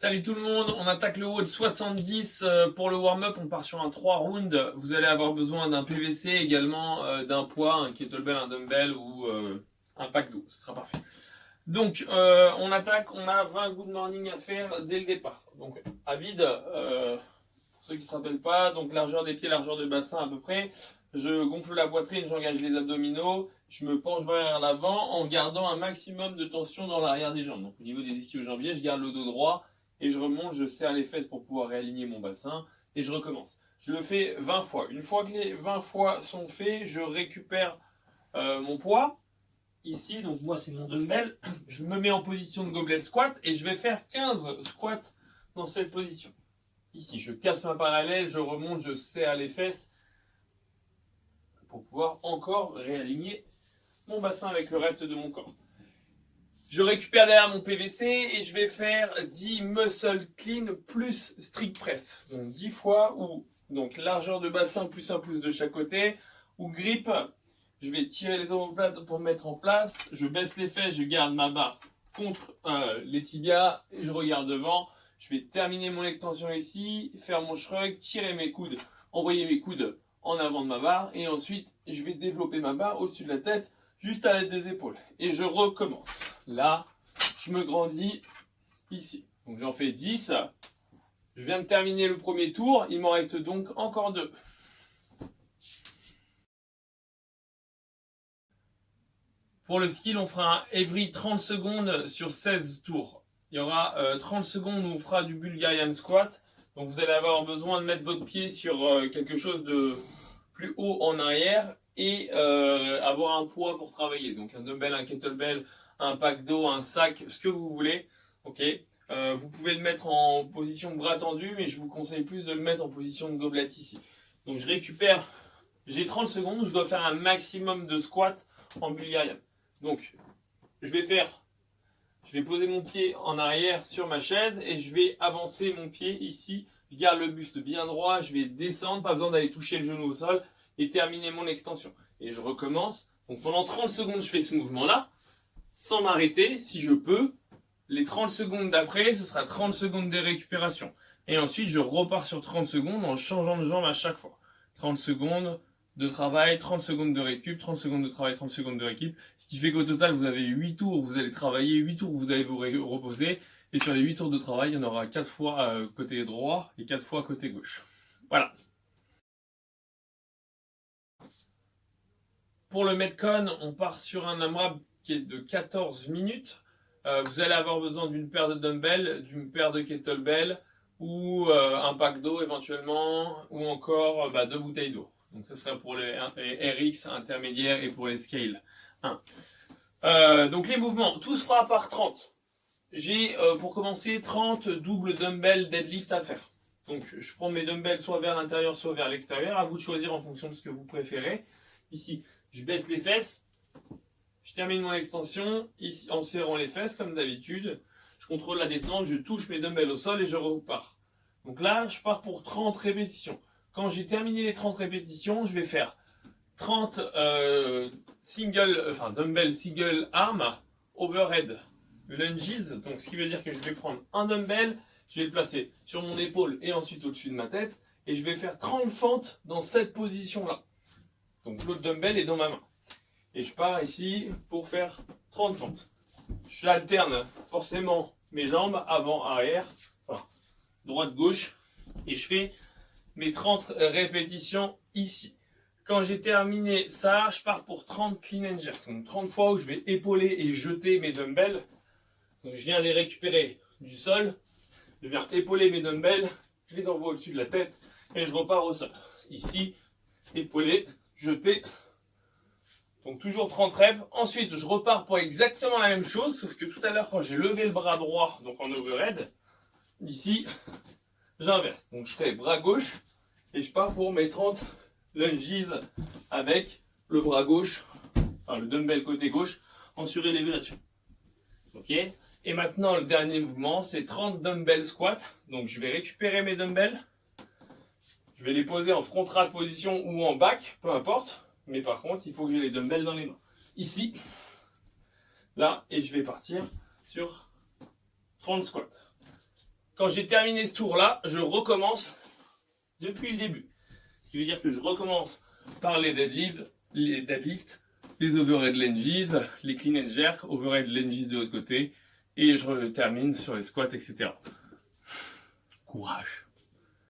Salut tout le monde, on attaque le haut de 70 pour le warm-up, on part sur un 3 rounds. Vous allez avoir besoin d'un PVC, également d'un poids, un kettlebell, un dumbbell ou un pack d'eau, ce sera parfait. Donc on attaque, on a 20 good morning à faire dès le départ. Donc à vide, pour ceux qui ne se rappellent pas, donc largeur des pieds, largeur de bassin à peu près. Je gonfle la poitrine, j'engage les abdominaux, je me penche vers l'avant en gardant un maximum de tension dans l'arrière des jambes. Donc au niveau des ischio-jambiers, je garde le dos droit et je remonte, je serre les fesses pour pouvoir réaligner mon bassin et je recommence. Je le fais 20 fois. Une fois que les 20 fois sont faits, je récupère mon poids. Ici, donc moi c'est mon dumbbell, je me mets en position de goblet squat et je vais faire 15 squats dans cette position. Ici, je casse ma parallèle, je remonte, je serre les fesses pour pouvoir encore réaligner mon bassin avec le reste de mon corps. Je récupère derrière mon PVC et je vais faire 10 muscle clean plus strict press. Donc 10 fois ou donc largeur de bassin plus un pouce de chaque côté ou grip. Je vais tirer les omoplates pour me mettre en place. Je baisse les fesses, je garde ma barre contre les tibias et je regarde devant. Je vais terminer mon extension ici, faire mon shrug, tirer mes coudes, envoyer mes coudes en avant de ma barre et ensuite je vais développer ma barre au-dessus de la tête juste à l'aide des épaules et je recommence. Là, je me grandis ici. Donc j'en fais 10. Je viens de terminer le premier tour, il m'en reste donc encore 2. Pour le skill, on fera un every 30 secondes sur 16 tours. Il y aura 30 secondes où on fera du Bulgarian squat. Donc vous allez avoir besoin de mettre votre pied sur quelque chose de plus haut en arrière et avoir un poids pour travailler. Donc un dumbbell, un kettlebell, un pack d'eau, un sac, ce que vous voulez. Ok. Vous pouvez le mettre en position de bras tendu, mais je vous conseille plus de le mettre en position de gobelet ici. Donc je récupère, j'ai 30 secondes où je dois faire un maximum de squats en Bulgarian. Donc, je vais poser mon pied en arrière sur ma chaise et je vais avancer mon pied ici. Je garde le buste bien droit, je vais descendre, pas besoin d'aller toucher le genou au sol et terminer mon extension. Et je recommence. Donc pendant 30 secondes, je fais ce mouvement-là, sans m'arrêter, si je peux. Les 30 secondes d'après, ce sera 30 secondes de récupération. Et ensuite, je repars sur 30 secondes en changeant de jambe à chaque fois. 30 secondes de travail, 30 secondes de récup, 30 secondes de travail, 30 secondes de récup. Ce qui fait qu'au total, vous avez 8 tours, vous allez travailler, 8 tours, vous allez vous reposer. Et sur les 8 tours de travail, il y en aura 4 fois côté droit et 4 fois côté gauche. Voilà. Pour le Metcon, on part sur un AMRAP qui est de 14 minutes. Vous allez avoir besoin d'une paire de dumbbells, d'une paire de kettlebells ou un pack d'eau éventuellement, ou encore 2 bouteilles d'eau. Donc ce sera pour les RX intermédiaires et pour les scale 1. Donc les mouvements, tout se fera par 30. J'ai pour commencer 30 double dumbbell deadlift à faire. Donc je prends mes dumbbells soit vers l'intérieur, soit vers l'extérieur. À vous de choisir en fonction de ce que vous préférez. Ici, je baisse les fesses. Je termine mon extension ici, en serrant les fesses comme d'habitude. Je contrôle la descente, je touche mes dumbbells au sol et je repars. Donc là, je pars pour 30 répétitions. Quand j'ai terminé les 30 répétitions, je vais faire 30 dumbbell single arm overhead lunges. Donc ce qui veut dire que je vais prendre un dumbbell, je vais le placer sur mon épaule et ensuite au-dessus de ma tête. Et je vais faire 30 fentes dans cette position-là. Donc l'autre dumbbell est dans ma main. Et je pars ici pour faire 30 fentes. J'alterne forcément mes jambes avant, arrière, enfin, droite, gauche. Et je fais mes 30 répétitions ici. Quand j'ai terminé ça, je pars pour 30 clean and jerk. Donc 30 fois où je vais épauler et jeter mes dumbbells. Donc je viens les récupérer du sol. Je viens épauler mes dumbbells. Je les envoie au-dessus de la tête. Et je repars au sol. Ici, épauler, jeter. Donc toujours 30 reps. Ensuite, je repars pour exactement la même chose. Sauf que tout à l'heure, quand j'ai levé le bras droit, donc en overhead, ici, j'inverse. Donc je fais bras gauche. Et je pars pour mes 30 lunges avec le bras gauche, enfin le dumbbell côté gauche, en surélévation. Ok. Et maintenant, le dernier mouvement, c'est 30 dumbbell squats. Donc je vais récupérer mes dumbbells. Je vais les poser en front rack position ou en back, peu importe. Mais par contre, il faut que j'ai les dumbbells dans les mains. Ici, là, et je vais partir sur 30 squats. Quand j'ai terminé ce tour-là, je recommence depuis le début. Ce qui veut dire que je recommence par les deadlifts, les overhead lunges, les clean and jerk, overhead lunges de l'autre côté, et je termine sur les squats, etc. Courage.